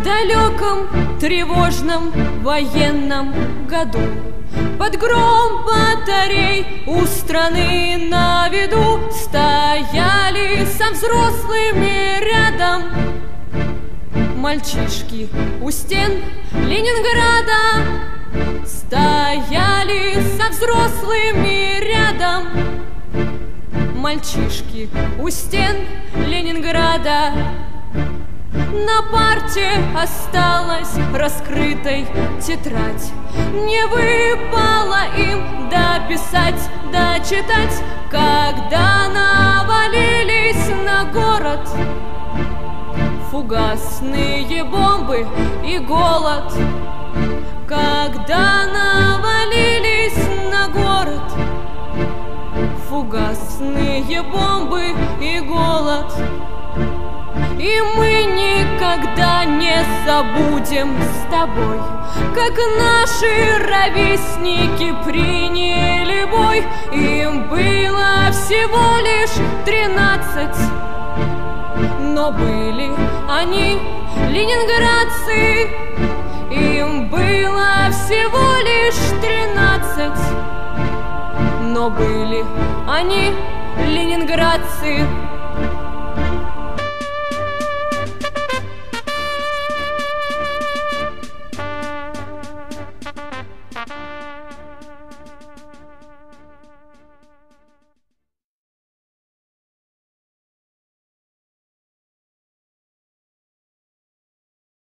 далеком, тревожном военном году под гром батарей у страны на виду стояли со взрослыми рядом мальчишки у стен Ленинграда. Стояли со взрослыми рядом мальчишки у стен Ленинграда. На парте осталась раскрытой тетрадь, не выпало им дописать, дочитать, когда навалились на город фугасные бомбы и голод. Когда навалились на город фугасные бомбы и голод. И мы никогда не забудем с тобой, как наши ровесники приняли бой. Им было всего лишь 13, но были они ленинградцы. Им было всего лишь 13, но были они ленинградцы.